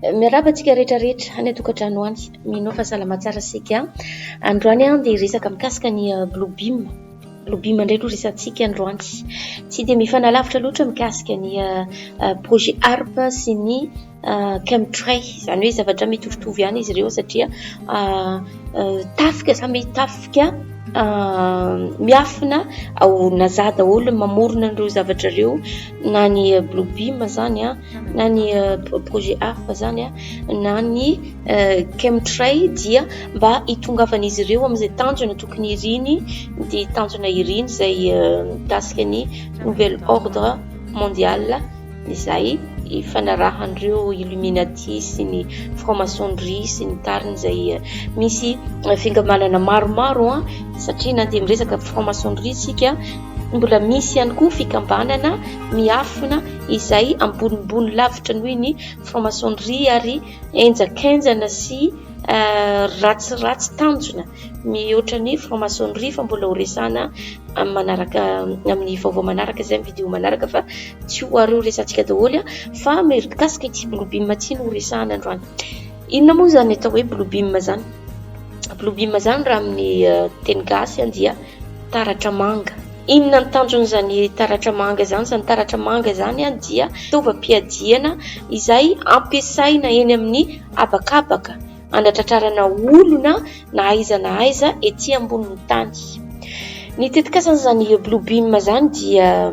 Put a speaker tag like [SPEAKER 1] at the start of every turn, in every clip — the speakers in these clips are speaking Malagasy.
[SPEAKER 1] Miarabantsika rehetrarehetra any atokantrano any, minao fahasalama tsara sika. Androany dia resaka mikasika ny Bluebeam. Bluebeam indray aloha resantsika androany. Tsy dia mifanalavitra loatra mikasika ny projet ARP sy ny chemtray, izany hoe zavatra mitovitovy ihany izy ireo satria tafika samy tafika miafina ao naza daholo mamorona an'ireo zavatra ireo, na ny Bluebeam zany na ny projet ARP zany na ny chemtray, dia mba hitongavan'izy ireo amin'izay tanjona tokony iriny, dia tanjona iriny izay mikasika ny nouvel ordre mondial izay ifanarahan'ireo Illuminati sy ny franc-maçonnerie sy ny tariny izay misy fingamanana maromaro satria na dia miresaka franc-maçonnerie sika mbola misy ihany koa fikambanana miafina izay ambonimbony lavitra noho ny franc-maçonnerie ary enjakenjana sy ratsiratsy tanjona mihoatra ny franc-maçonnerie, fa mbola ho resana manaraka amin'ny vaovao manaraka izay vidéo manaraka, fa tsy ho areo resantsika daholo fa mikasika ity Bluebeam ity no resahana androany. Inona moa zany atao hoe Bluebeam zany? Bluebeam zany raha amin'ny teny gasy dia taratra manga. Inona ny tanjon'izany taratra manga zany? Zany taratra manga zany dia fitaovam-piadiana izay ampiasaina eny amin'ny habakabaka anatratrarana olona na aiza ety ambonin'ny tany. Ny tetikasany zany Bluebeam zany dia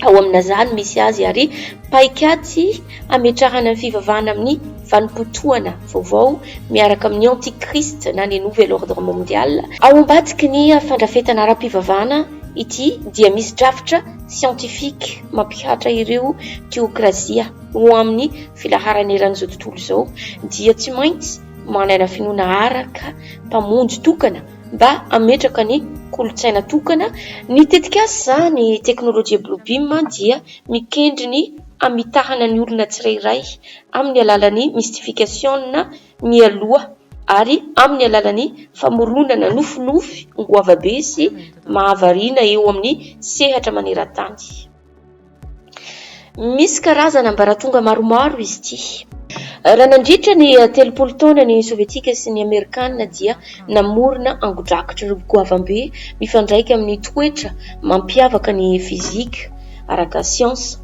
[SPEAKER 1] ao amin'izany misy azy ary paikady ametrahana ny fivavahana amin'ny vanim-potoana vaovao miaraka amin'ny antichrist na ny nouvel ordre mondial. Ao ambadiky ny fandrafetana ara-pivavahana ity dia misy drafitra scientifique mampihatra ireo teokrazia ho amin'ny filaharan'eran'izao tontolo izao, dia tsy maintsy manana finoana araka mpamonjy tokana mba ametraka ny kolotsaina tokana. Ny tetikasa zany teknolojia Bluebeam dia mikendry ny amitahana ny olona tsirairay amin'ny alalan'ny mystification mialoha ary amin'ny alalan'ny famoronana nofinofy ngoavabe sy mahavariana eo amin'ny sehatra maneran-tany. Misy karazana ambaratonga maromaro izy ity. Raha nandritra ny 30 taona ny sovietika sy ny amerikanina dia namorona angodrakitra ireo goavambe mifandraika amin'ny toetra mampiavaka ny fizika araka siansa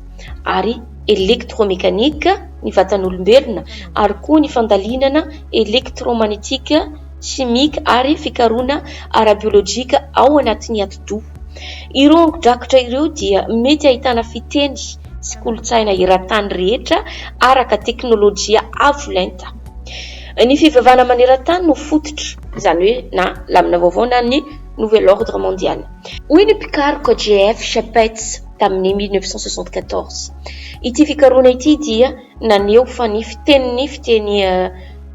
[SPEAKER 1] ary elektromekanika ny vatan'olombelona, ary koa ny fandalinana elektromagnetika, chimique ary fikaroana arabiolojika ao anatin'ny atidoha. Ireo angodrakitra ireo dia mety ahitana fiteny sy kolotsaina eran-tany rehetra araka teknolojia avo lenta. Ny fivavahana maneran-tany no fototra, izany hoe na lamina vaovao na ny nouvel ordre mondial. Hoy ny mpikaro KGF Chapetz tamin'ny 1974. Ity fikaroana ity dia naneho fa ny fiteny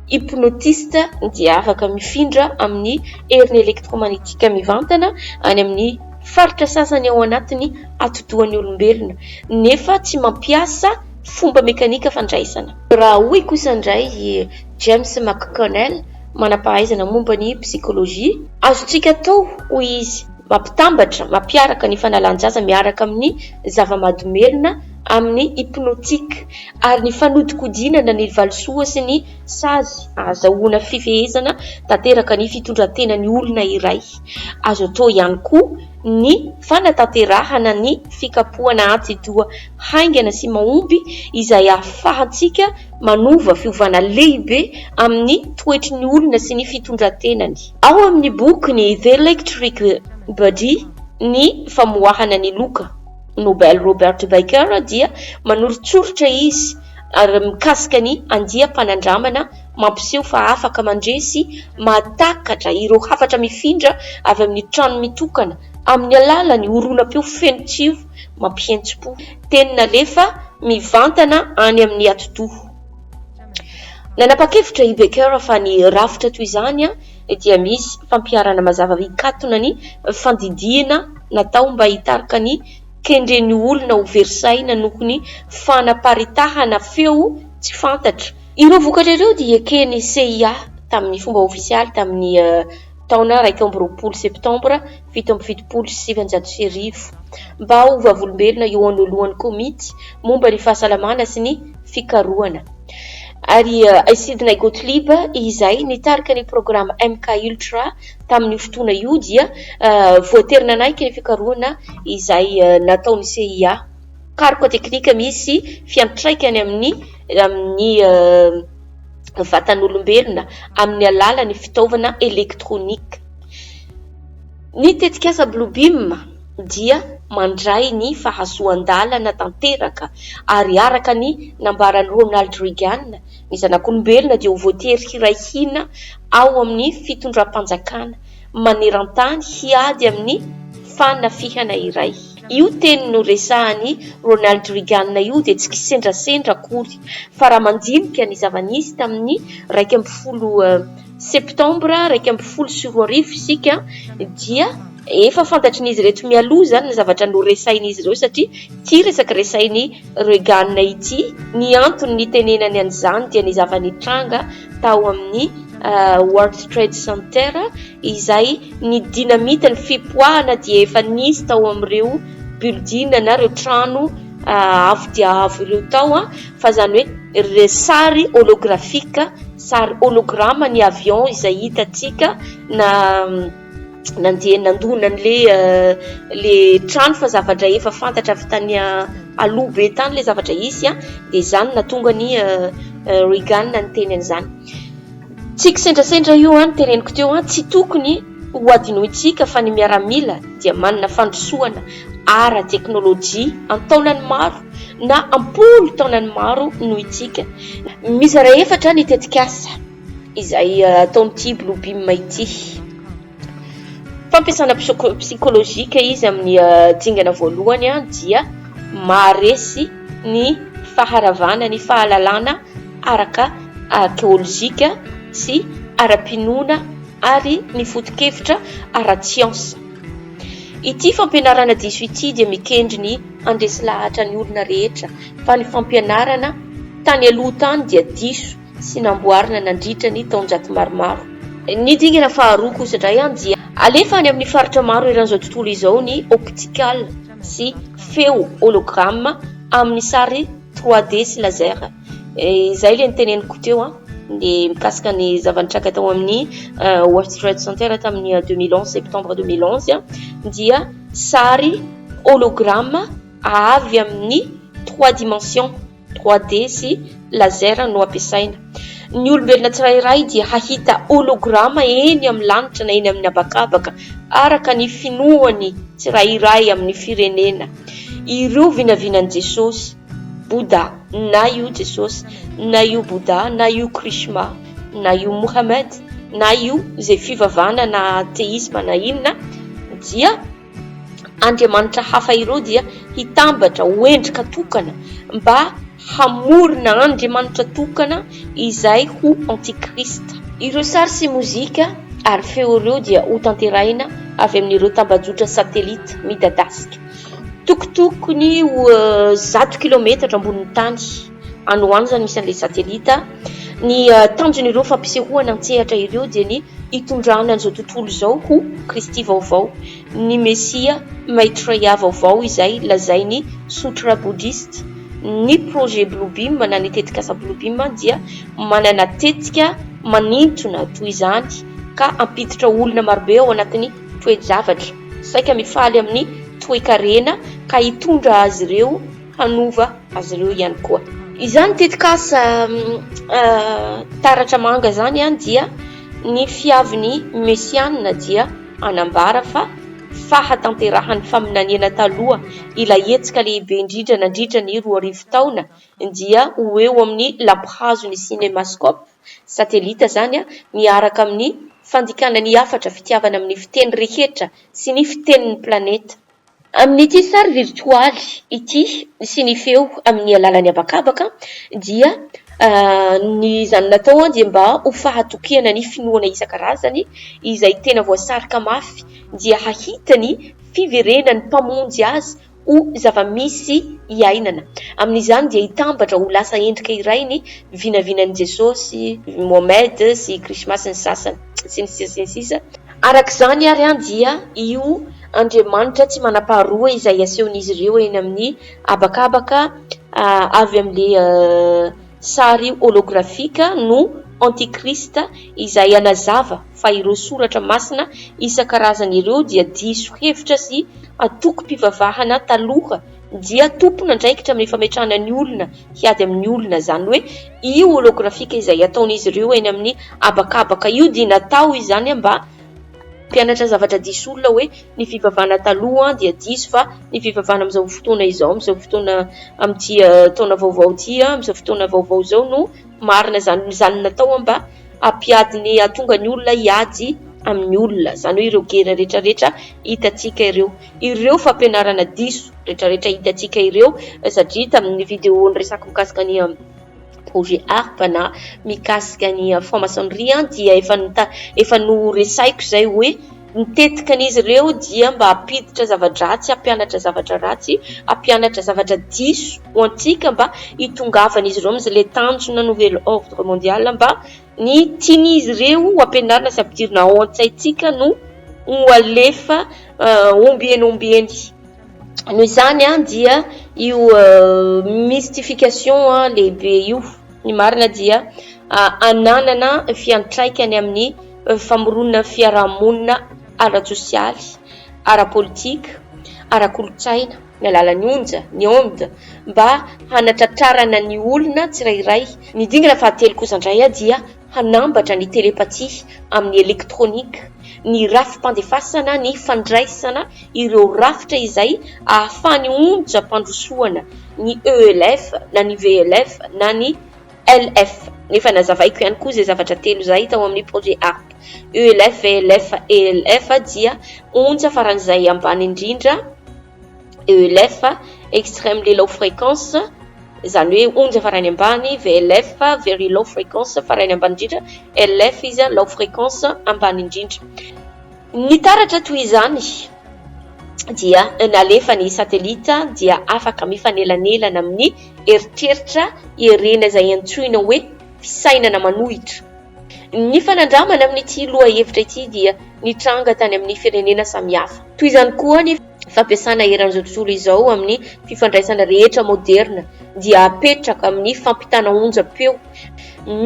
[SPEAKER 1] hypnotiste dia afaka mifindra amin'ny heriny elektromagnetika mivantana any amin'ny faritra sasany ao anatiny atidohan'ny olombelona, nefa tsy mampiasa fomba mekanika fandraisana. Raha hoy kosa indray James McConnell, manampahaizana momba ny psikolojia, azontsika atao hoy izy mampitambatra mampiaraka ny fanalan-jaza miaraka amin'ny zava-mahadomelona amin'ny hypnotique ary ny fanodikodinana ny valisoa sy ny sazy azahoana fifehezana tanteraka ny fitondrantenan'ny olona iray. Azo atao ihany koa ny fanatanterahana ny fikapohana atidoha haingana sy mahomby izay ahafahantsika manova fiovana lehibe amin'ny toetry ny olona sy ny fitondrantenany. Ao amin'ny boky ny The Electric Body, ny famoahana ny loka, Nobel Robert Baker dia manoritsoritra izy ary mikasika ny andiam-panandramana mampiseho fa afaka mandresy mahatakatra ireo hafatra mifindra avy amin'ny trano mitokana amin'ny alalan'ny oronam-peo feno-tsivo mampientso-po, tenina lefa mivantana any amin'ny atidoha. Nanapa-kevitra i Baker fa ny rafitra toy izany dia misy fampiarana mazava ikatona ny fandidihana natao mba hitarika ny kendren'ny olona ho verisaina noho ny fanaparitahana feo tsy fantatra. Ireo vokatra ireo dia ekeny CIA tamin'ny fomba ofisialy tamin'ny taona 20 septambra 1777 mba ho vavolombelona eo anolohan'ny komity momba ny fahasalamana sy ny fikarohana. Ary Sidney Gottlieb izay nitarika ny programme MK Ultra tamin'ny fotoana io dia voaterina anaiky ny fikarohana izay nataony CIA. Karoka teknika misy fiantraikany amin'ny vatan'olombelona amin'ny alalan'ny fitaovana elektronika. Ny tetikasa Blue Beam dia mandray ny fahazoan-dalana tanteraka ary araka ny nambarany Ronald Reagan ny zanak'olombelona dia ho voatery hirahina ao amin'ny fitondram-panjakana maneran-tany hiady amin'ny fanafihana iray. Io teny no resahany Ronald Reagan io dia tsy kisendrasendra akory fa raha mandinika ny zava-nisy tamin'ny 1 septambra 2024 isika dia efa fantatrin'izy reto mialoha zany ny zavatra noresain'izy ireo satria ty resaka resainy Reagan ity ny antony ny tenenany an'izany dia ny zavanitranga tao amin'ny World Trade Center izay ny dinamita ny fipoahana dia efa nisy tao amin'ireo building na ireo trano avo dia avo ireo tao fa zany hoe sary holographique, sary hologramme ny avion izay hitatsika nandeha nandona le trano fa zavatra efa fantatra avy tany aloha be tany le zavatra isy dia zany natonga ny Reagan ny teny an'izany. Tsy kisendrasendra io ny teneniko teo tsy tokony ho adinoitsika fa ny miaramila dia manana fandrosoana ara teknôlôjia antaonany maro na ampolo taonany maro noho itsika. Mizara efatra ny tetikasa izay ataon'ity Blue Beam ity. Fampiasana psikolojika izy amin'ny dingana voalohany dia maharesy ny faharavana ny fahalalana araka arkeolojika sy ara-pinoana ary ny foto-kevitra ara-tsiansa. Ity fampianarana diso ity dia mikendry ny andresy lahatra ny olona rehetra fa ny fampianarana tany aloha tany dia diso sy namboarina nandritra ny taonjato maromaro. Ny dingana faharoa kosa indray dia alefa any amin'ny faritra maro eran'izao tontolo izao ny optical sy feo hologramme amin'ny sary 3D sy laser. Izay le niteneniko teo ny mikasika ny zavanitraka tao amin'ny World Trade Center tamin'ny 2011 septembre 2011 dia sary hologramme avy amin'ny 3 dimensions 3D sy laser no ampiasaina. Ny olombelona tsirairay dia hahita hologramme eny amin'ny lanitra na eny amin'ny habakabaka araka ny finoany tsirairay amin'ny firenena. Ireo vinavinan'i Jesosy, Bouddha, na io Jesosy, na io Bouddha, na io Krishna, na io Mohamed, na io zay fivavahana na ateisma na inona dia andriamanitra hafa ireo dia hitambatra hoendrika tokana mba hamorona andriamanitra tokana izay ho antikrista. Ireo sary sy mozika ary feo ireo dia ho tanterahina avy amin'ireo tambajotra satelita midadasika tokotokony 100 kilometatra ambonin'ny tany any ho any zany misy an'ilay satelita. Ny tanjon'ireo fampisehoana an-tsehatra ireo dia ny hitondrana an'izao tontolo izao ho Kristy vaovao, ny Mesia Maitreya vaovao izay lazainy Sutra Bouddhiste. Ny projet Blue Beam na ny tetikasa Blue Beam dia manana tetika manintona toy izany ka ampiditra olona marobe ao anatin'ny toe-javatra saika mifaly amin'ny toe-karena ka hitondra azy ireo hanova azy ireo ihany koa. Izany tetikasa taratra manga zany dia ny fiavin'ny mesianina dia anambara fa fahatanterahan'ny faminaniana taloha ilay hetsika lehibe indrindra nandritra ny 2000 taona dia ho eo amin'ny lampahazony cinémascope satelita zany miaraka amin'ny fandikana ny hafatra fitiavana amin'ny fiteny rehetra sy ny fitenin'ny planeta. Amin'ity sary virtualy ity sy ny feo amin'ny alalan'ny habakabaka dia ny zany natao dia mba ho fahatokihana ny finoana isan-karazany izay tena voasarika mafy dia hahitany fiverenany mpamonjy azy ho zava-misy iainana. Amin'izany dia hitambatra ho lasa endrika iray ny vinavinan'i Jesosy, Mohamed sy Krishna sy ny sasany sy ny sisa. Arak'izany ary dia io andriamanitra tsy manam-paharoa izay asehon'izy ireo eny amin'ny habakabaka avy amin'le sary holografika no antikrista izay anazava fa ireo soratra masina isan-karazana ireo dia diso hevitra sy atoko-pivavahana taloha dia tompona ndraikitra amin'ny fametrahana ny olona hiady amin'ny olona, zany hoe io holografika izay ataon'izy ireo eny amin'ny abakabaka io dia natao izany mba mpianatra zavatra diso olona hoe ny fivavahana taloha dia diso fa ny fivavahana amin'izao fotoana izao, amin'izao fotoana amin'ity taona vaovao ity, amin'izao fotoana vaovao izao no marina, zany natao mba hampiady ny atonga ny olona hiady amin'ny olona, zany hoe ireo gera rehetrarehetra hitantsika ireo fampianarana diso rehetrarehetra hitantsika ireo, satria tamin'ny vidéo niresaka mikasika ny projet ARP na mikasika ny franc-maçonnerie dia efa no resaiko zay hoe mitetika an'izy ireo dia mba hampiditra zavatra-dratsy, hampianatra zavatra ratsy, hampianatra zavatra diso ho antsika mba hitongavan'izy ireo amin'izay le tanjona nouvel ordre mondial mba ny tian'izy ireo hampianarana sy ampidirina ao an-tsaintsika no ho alefa ombieny noho izany dia io mystification lehibe io ny marina dia ananana fiantraikany amin'ny famoronana fiarahamonina ara-tsosialy, ara-politika, ara-kolotsaina, ny alalan'ny onja, ny onde mba hanatratrarana ny olona tsirairay. Ny dingana fahatelo kosa indray dia hanambatra ny telepatia amin'ny elektronika, ny rafim-pandefasana, ny fandraisana ireo rafitra izay ahafahany onja mpandrosoana ny ELF na ny VLF na ny LF. Nefa nazavaiko ihany koa zay zavatra telo zay tao amin'ny projet ARP. ELF, VLF, ELF dia onja faran'izay ambany indrindra. ELF extrême le low fréquence, zany hoe onja farany ambany, VLF very low fréquence farany ambany indrindra, LF izy low fréquence ambany indrindra. Ny taratra toy izany dia nalefa ny satelita dia afaka mifanelanelana amin'ny eritreritra herena izay antsoina hoe fisainana manohitra. Ny fanandramana amin'ity loha hevitra ity dia nitranga tany amin'ny firenena samihafa. Toy izany koa ny fampiasana eran'izao tontolo izao amin'ny fifandraisana rehetra moderna dia apetraka amin'ny fampitana onjam-peo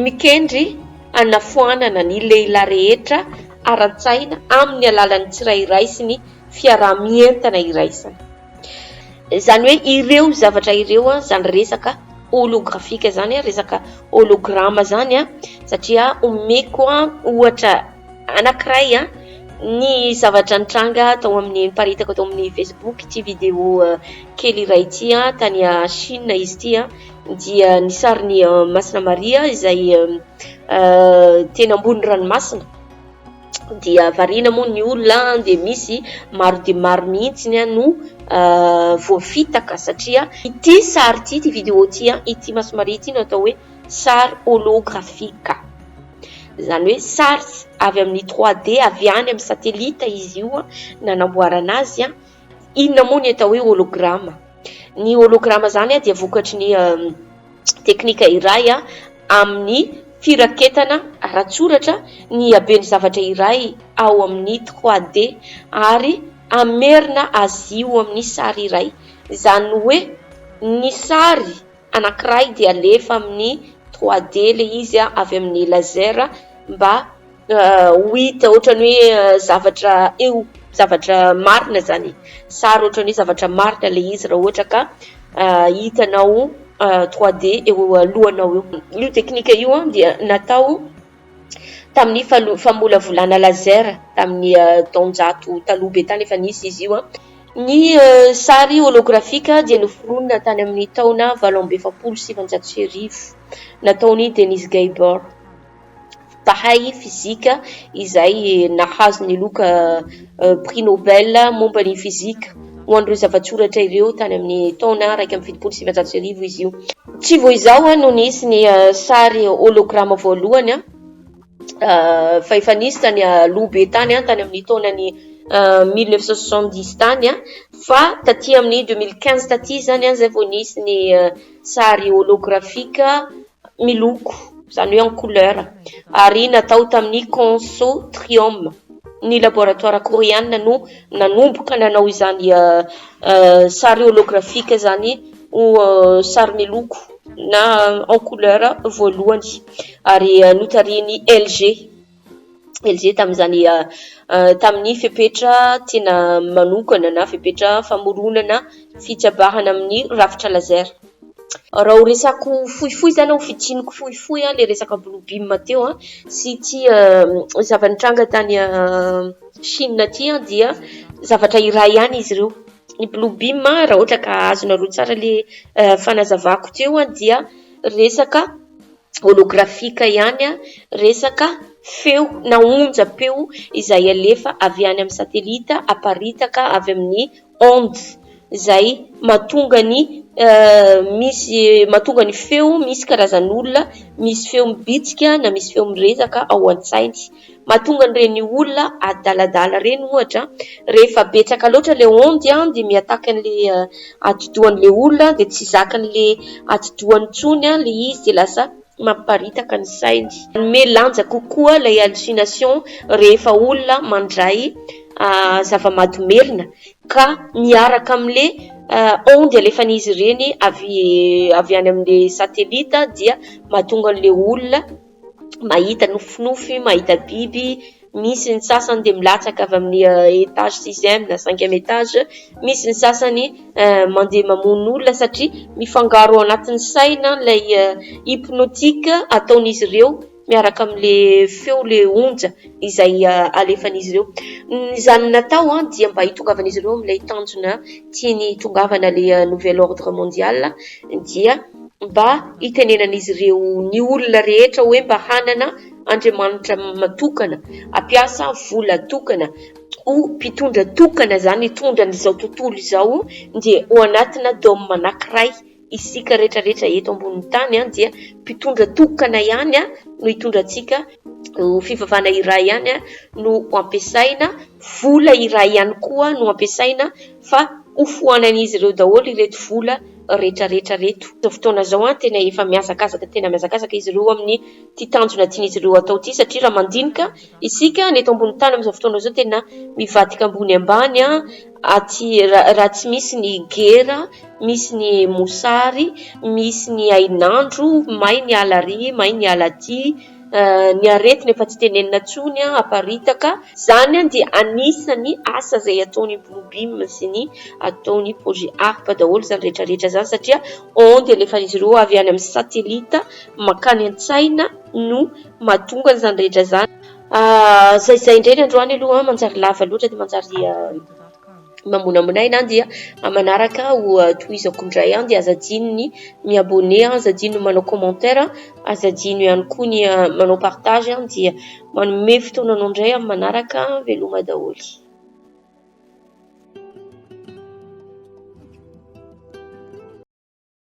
[SPEAKER 1] mikendry anafoanana ny lehilahy rehetra ara-tsaina amin'ny alalan'ny tsirairay sy ny fiarahamientana iraisana. Zany hoe ireo zavatra ireo zany resaka holografika zany, resaka holograma zany satria omeko ohatra anankiray ny zavatra nitranga tao amin'ny niparitaka tao amin'ny Facebook ity vidéo kely iray ity tany Chine izy ity dia ny sarin'ny Masina Maria izay tena ambony ranomasina dia variana moa ny olona dia misy maro dia maro mihitsy no voafitaka satria ity sary ity vidéo ity Masina Maria ity no atao hoe sary holografika, zany hoe sary avy amin'ny 3D avy any amin'ny satelita izy io nanamboarana azy. Inona moa ny atao hoe holograma? Ny holograma zany dia vokatry ny teknika iray amin'ny firaketana ratsoratra ny haben'ny zavatra iray ao amin'ny 3D ary amerina azy io amin'ny sary iray, zany hoe ny sary anankiray dia alefa amin'ny 3D le izy avy amin'ny laser mba ho hita ohatrany hoe zavatra marina zany, sary ohatrany hoe zavatra marina le izy raha ohatra ka hitanao 3D eo alohanao eo. Io teknika io dia natao tamin'ny famolavolana laser tamin'ny taonjato taloha be tany efa nisy izy io. Ny sary holografika dia noforonina tany amin'ny taona 1770 nataony Denis Gabor, mpahay fizika izay nahazo ny loka prix Nobel momba ny fizika ho an'ireo zavatsoratra ireo tany amin'ny taona 1770 izy io. Tsy vo izao no nisy ny sary holograma voalohany fa efa nisy tany aloha be tany amin'ny taonany 1970 tany fa taty amin'ny 2015 taty zany zay vao nisy ny sary holografika miloko, zany hoe en couleur, ary natao tamin'ny consortium. Ny laboratoire coréenne no nanomboka nanao izany sary holografika zany ho sary miloko na en couleur voalohany ary notariny LG tamin'ny fepetra tena manokana na fepetra famoronana fitsabahana amin'ny rafitra laser. Raha ho resako fohifohy zany ho fidiniko fohifohy le resaka blue beam teo sy ty zava-nitranga tany Chine ty dia zavatra iray ihany izy ireo. Ny blue beam raha ohatra ka azonareo tsara le fanazavako teo dia resaka holografika ihany resaka feo na onjam-peo izay alefa avy any amin'ny satelita aparitaka avy amin'ny onde izay mahatonga ny feo misy karazan'olona misy feo mibitsika na misy feo miresaka ao an-tsainy mahatonga an'ireny olona adaladala reny ohatra rehefa betsaka loatra le onde dia miataka an'le atidohan'le olona dia tsy zakan'le atidohany tsony le izy dia lasa mamparitaka ny sainy. Melanja kokoa ilay hallucination rehefa olona mandray zava-mahadomelina ka miaraka amin'le onde alefan'izy ireny avy any amin'le satelita dia mahatonga an'le olona mahita nofinofy, mahita biby, misy ny sasany dia milatsaka avy amin'ny étage 6e na 5e étage, misy ny sasany mandeha mamono olona satria mifangaro ao anatin'ny saina ilay hypnotique ataon'izy ireo miaraka amin'le feo le onja izay alefan'izy ireo. Izany natao dia mba hitongavan'izy ireo amin'ilay tanjona tiany hitongavana le nouvel ordre mondial dia mba hitenenan'izy ireo ny olona rehetra hoe mba hanana Andriamanitra matokana, ampiasa vola tokana ho mpitondra tokana zany hitondra n'izao tontolo izao dia ho anatina dôme anankiray isika rehetrarehetra eto ambonin'ny tany dia mpitondra tokana ihany no hitondrantsika ho fivavahana iray ihany no ampiasaina, vola iray ihany koa no ampiasaina fa hofohanan'izy ireo daholo ireto vola rehetrarehetra reto. Izao fotoana zao tena efa miazakazaka izy ireo amin'ny ty tanjona tian'izy ireo atao ty satria raha mandinika isika ny eto ambony tany amin'izao fotoana zao tena mivadika ambony ambany raha tsy misy ny gera, misy ny mosary, misy ny ainandro, may ny alary, may ny alaty, ny aretina efa tsy tenenina tsony aparitaka zany dia anisany asa izay ataony blue beam sy ny ataony projet ARP daholo zany rehetrarehetra zany satria onde alefan'izy ireo avy any amin'ny satelita makany an-tsaina no mahatonga izany rehetra zany. Zay indray ny androany aloha manjary lava loatra dia manjary mamonamonay dia manaraka ho tohizako indray dia azadino ny miabone, azadino manao commentaire, azadino ihany koa ny manao partage dia manome fotoananao indray amin'ny manaraka veloma daholo.